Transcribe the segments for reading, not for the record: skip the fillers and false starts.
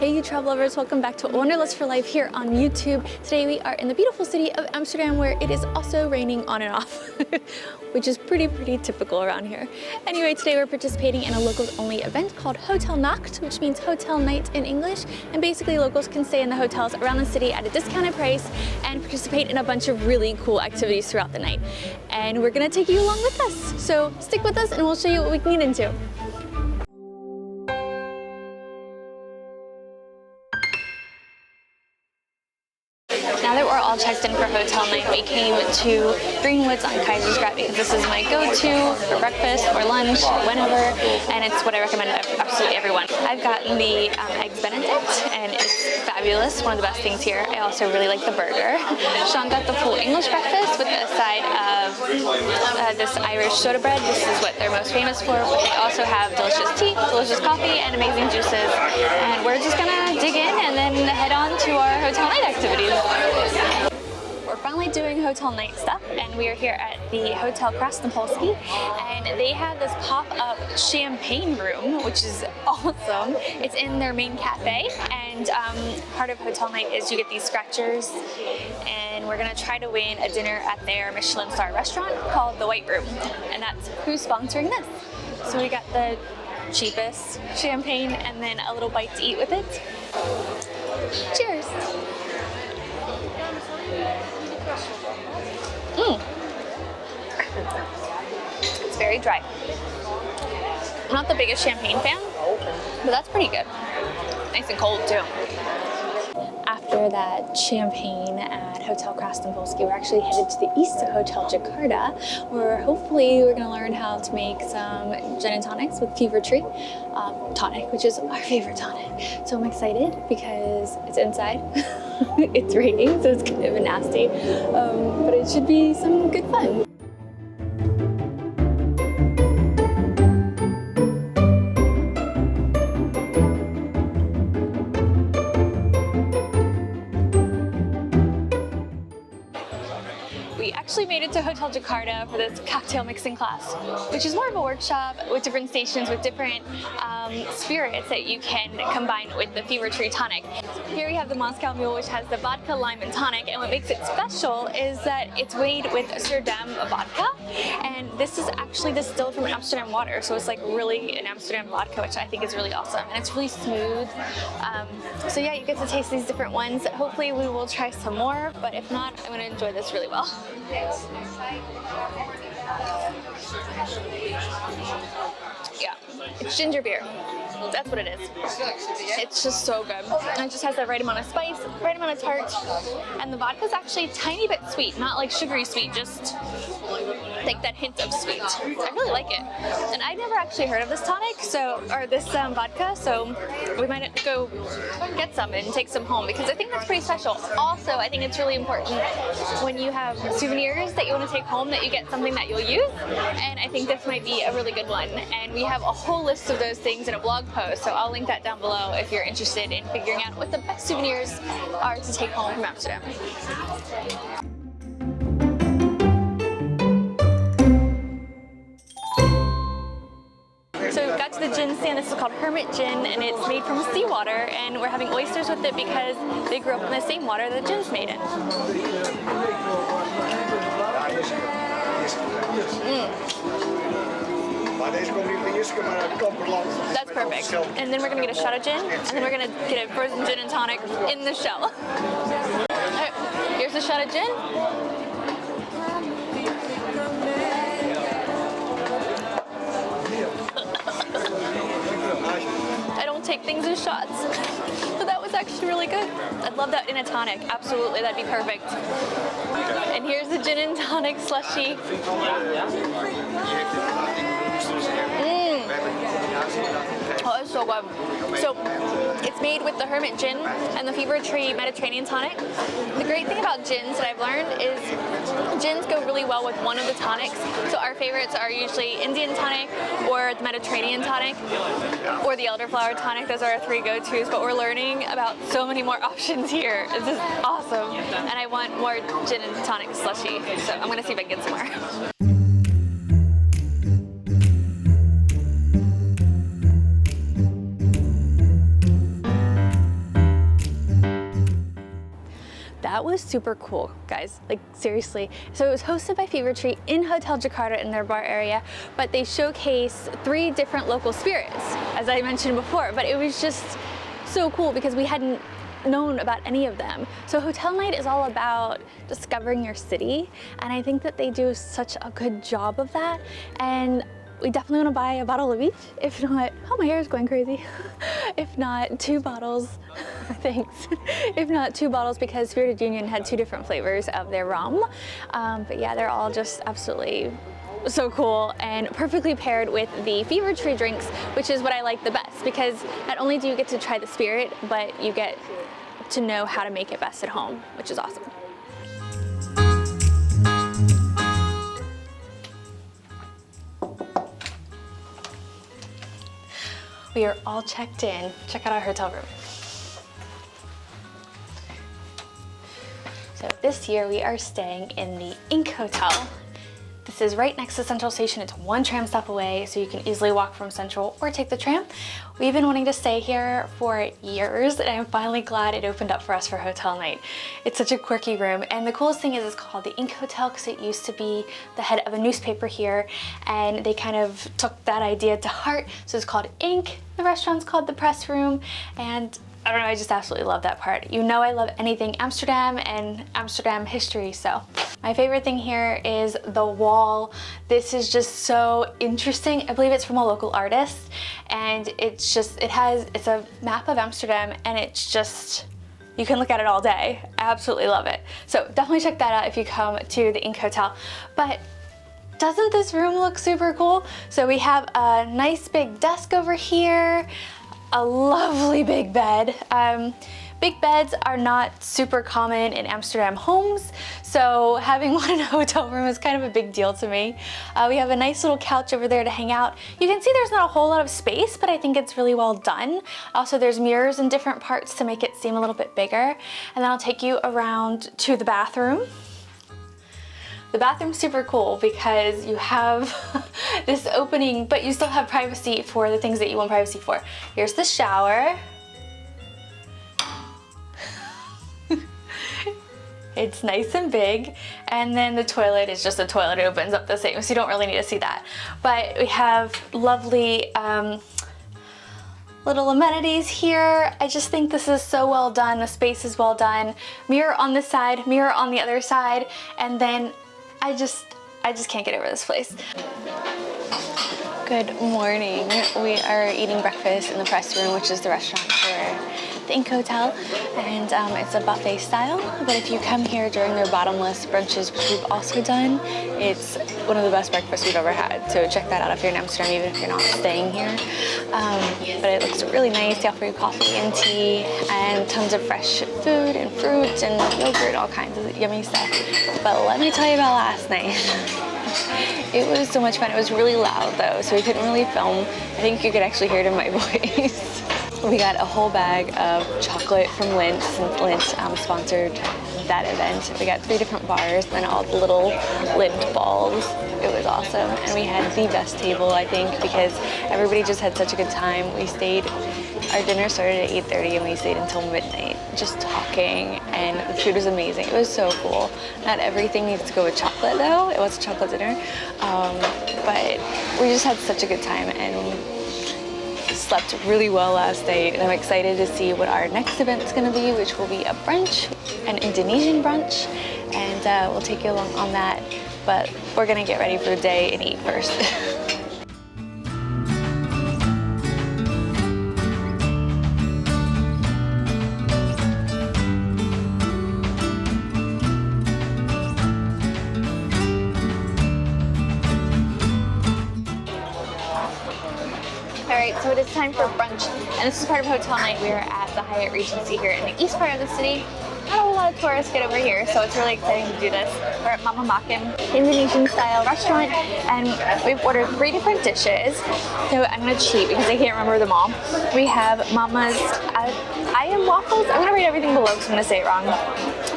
Hey you travel lovers, welcome back to Wanderlust for Life here on YouTube. Today we are in the beautiful city of Amsterdam where it is also raining on and off, which is pretty typical around here. Anyway, today we're participating in a locals only event called HotelNacht, which means hotel night in English. And basically locals can stay in the hotels around the city at a discounted price and participate in a bunch of really cool activities throughout the night. And we're gonna take you along with us. So stick with us and we'll show you what we can get into. Now that we're all checked in for hotel night, we came to Greenwoods on Keizersgracht because this is my go-to for breakfast or lunch or whenever, and it's what I recommend to absolutely everyone. I've gotten the Eggs Benedict, and it's fabulous, one of the best things here. I also really like the burger. Sean got the full English breakfast with a side of this Irish soda bread. This is what they're most famous for. But they also have delicious tea, delicious coffee, and amazing juices. And we're just gonna dig in and then head on to our hotel night activities. We're finally doing hotel night stuff, and we are here at the Hotel Krasnopolski, and they have this pop-up champagne room, which is awesome. It's in their main cafe, and part of hotel night is you get these scratchers, and we're gonna try to win a dinner at their Michelin star restaurant called the White Room, and that's who's sponsoring this. So we got the cheapest champagne and then a little bite to eat with it. Cheers! It's very dry. I'm not the biggest champagne fan, but that's pretty good. Nice and cold too. After that champagne at Hotel Krasnopolski, we're actually headed to the east to Hotel Jakarta, where hopefully we're going to learn how to make some gin and tonics with Fever Tree tonic, which is our favorite tonic. So I'm excited because it's inside. It's raining, so it's kind of nasty, but it should be some good fun. We actually made it to Hotel Jakarta for this cocktail mixing class, which is more of a workshop with different stations with different spirits that you can combine with the Fever Tree tonic. Here we have the Moscow Mule, which has the vodka, lime, and tonic, and what makes it special is that it's made with Amsterdam vodka, and this is actually distilled from Amsterdam water, so it's like really an Amsterdam vodka, which I think is really awesome, and it's really smooth. So yeah, you get to taste these different ones. Hopefully we will try some more, but if not, I'm going to enjoy this really well. Yeah, it's ginger beer. That's what it is. It's just so good. And it just has the right amount of spice, right amount of tart, and the vodka is actually a tiny bit sweet, not like sugary sweet, just like that hint of sweet. I really like it. And I never actually heard of this tonic, or this vodka, so we might go get some and take some home because I think that's pretty special. Also, I think it's really important when you have souvenirs that you want to take home that you get something that you'll use, and I think this might be a really good one. And we have a whole list of those things in a blog post, so I'll link that down below if you're interested in figuring out what the best souvenirs are to take home from Amsterdam. So we got to the gin stand. This is called Hermit Gin, and it's made from seawater, and we're having oysters with it because they grew up in the same water that gin's made in. That's perfect. And then we're gonna get a shot of gin, and then we're gonna get a frozen gin and tonic in the shell. Alright, here's a shot of gin. I don't take things in shots, so that was actually really good. I'd love that in a tonic. Absolutely, that'd be perfect. And here's the gin and tonic slushie. Oh, it's so good. So it's made with the Hermit Gin and the Fever Tree Mediterranean tonic. The great thing about gins that I've learned is gins go really well with one of the tonics. So our favorites are usually Indian tonic or the Mediterranean tonic or the elderflower tonic. Those are our three go-tos, but we're learning about so many more options here. This is awesome. And I want more gin and tonic slushie, so I'm gonna see if I can get some more. that was super cool, guys, like seriously. So it was hosted by Fever Tree in Hotel Jakarta in their bar area, but they showcase 3 different local spirits, as I mentioned before, but it was just so cool because we hadn't known about any of them. So HotelNacht is all about discovering your city, and I think that they do such a good job of that. And we definitely want to buy a bottle of each, if not, oh, my hair is going crazy. If not 2 bottles, thanks. If not 2 bottles, because Spirited Union had 2 different flavors of their rum. But yeah, they're all just absolutely so cool and perfectly paired with the Fever Tree drinks, which is what I like the best, because not only do you get to try the spirit, but you get to know how to make it best at home, which is awesome. We are all checked in. Check out our hotel room. So this year we are staying in the Ink Hotel. This is right next to Central Station. It's 1 tram stop away, so you can easily walk from Central or take the tram. We've been wanting to stay here for years, and I'm finally glad it opened up for us for HotelNacht. It's such a quirky room, and the coolest thing is it's called the Ink Hotel because it used to be the head of a newspaper here, and they kind of took that idea to heart, so it's called Ink. The restaurant's called the Press Room, and I don't know, I just absolutely love that part. You know I love anything Amsterdam and Amsterdam history, so. My favorite thing here is the wall. This is just so interesting. I believe it's from a local artist, and it's a map of Amsterdam, and it's just, you can look at it all day. I absolutely love it. So definitely check that out if you come to the Ink Hotel. But doesn't this room look super cool? So we have a nice big desk over here, a lovely big bed. Big beds are not super common in Amsterdam homes, so having one in a hotel room is kind of a big deal to me. We have a nice little couch over there to hang out. You can see there's not a whole lot of space, but I think it's really well done. Also, there's mirrors in different parts to make it seem a little bit bigger. And then I'll take you around to the bathroom. The bathroom's super cool because you have this opening, but you still have privacy for the things that you want privacy for. Here's the shower. It's nice and big, and then the toilet is just a toilet. It opens up the same, so you don't really need to see that. But we have lovely little amenities here. I just think this is so well done. The space is well done. Mirror on this side, mirror on the other side, and then I just can't get over this place. Good morning. We are eating breakfast in the Press Room, which is the restaurant for the Ink Hotel, and it's a buffet style, but if you come here during their bottomless brunches, which we've also done, it's one of the best breakfasts we've ever had, so check that out if you're in Amsterdam, even if you're not staying here. But it looks really nice. They offer you coffee and tea and tons of fresh food and fruit and yogurt, all kinds of yummy stuff. But let me tell you about last night. It was so much fun. It was really loud though, so we couldn't really film. I think you could actually hear it in my voice. We got a whole bag of chocolate from Lindt, since Lindt sponsored that event. We got 3 different bars and all the little Lindt balls. It was awesome. And we had the best table, I think, because everybody just had such a good time. We stayed, our dinner started at 8:30 and we stayed until midnight just talking, and the food was amazing. It was so cool. Not everything needs to go with chocolate though. It was a chocolate dinner. But we just had such a good time, and slept really well last night, and I'm excited to see what our next event is going to be, which will be a brunch, an Indonesian brunch, and we'll take you along on that, but we're going to get ready for the day and eat first. Alright, so it is time for brunch, and this is part of HotelNacht. We are at the Hyatt Regency here in the east part of the city. Not a whole lot of tourists get over here, so it's really exciting to do this. We're at Mama Makan, Indonesian style restaurant, and we've ordered 3 different dishes. So I'm gonna cheat because I can't remember them all. We have Mama's ayam waffles. I'm gonna read everything below because I'm gonna say it wrong.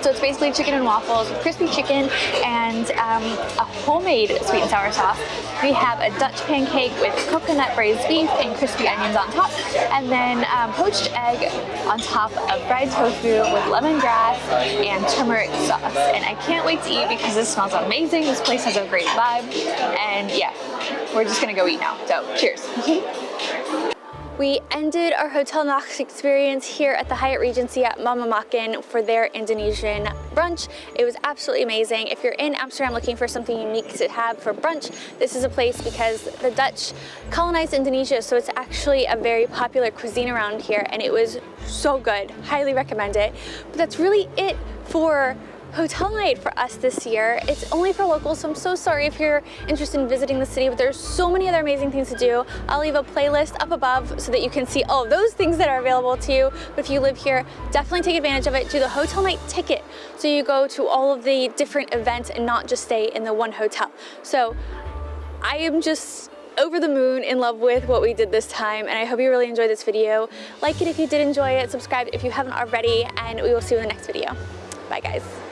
So it's basically chicken and waffles with crispy chicken and a homemade sweet and sour sauce. We have a Dutch pancake with coconut braised beef and crispy onions on top, and then poached egg on top of fried tofu with lemongrass lemongrass and turmeric sauce. And I can't wait to eat because this smells amazing. This place has a great vibe. And yeah, we're just gonna go eat now. So cheers. We ended our HotelNacht experience here at the Hyatt Regency at Mama Makan for their Indonesian brunch. It was absolutely amazing. If you're in Amsterdam looking for something unique to have for brunch, this is a place because the Dutch colonized Indonesia, so it's actually a very popular cuisine around here, and it was so good. Highly recommend it. But that's really it for hotel night for us this year. It's only for locals, so I'm so sorry if you're interested in visiting the city, but there's so many other amazing things to do. I'll leave a playlist up above so that you can see all of those things that are available to you. But if you live here, definitely take advantage of it. Do the hotel night ticket so you go to all of the different events and not just stay in the one hotel. So I am just over the moon in love with what we did this time, and I hope you really enjoyed this video. Like it if you did enjoy it, subscribe if you haven't already, and we will see you in the next video. Bye guys.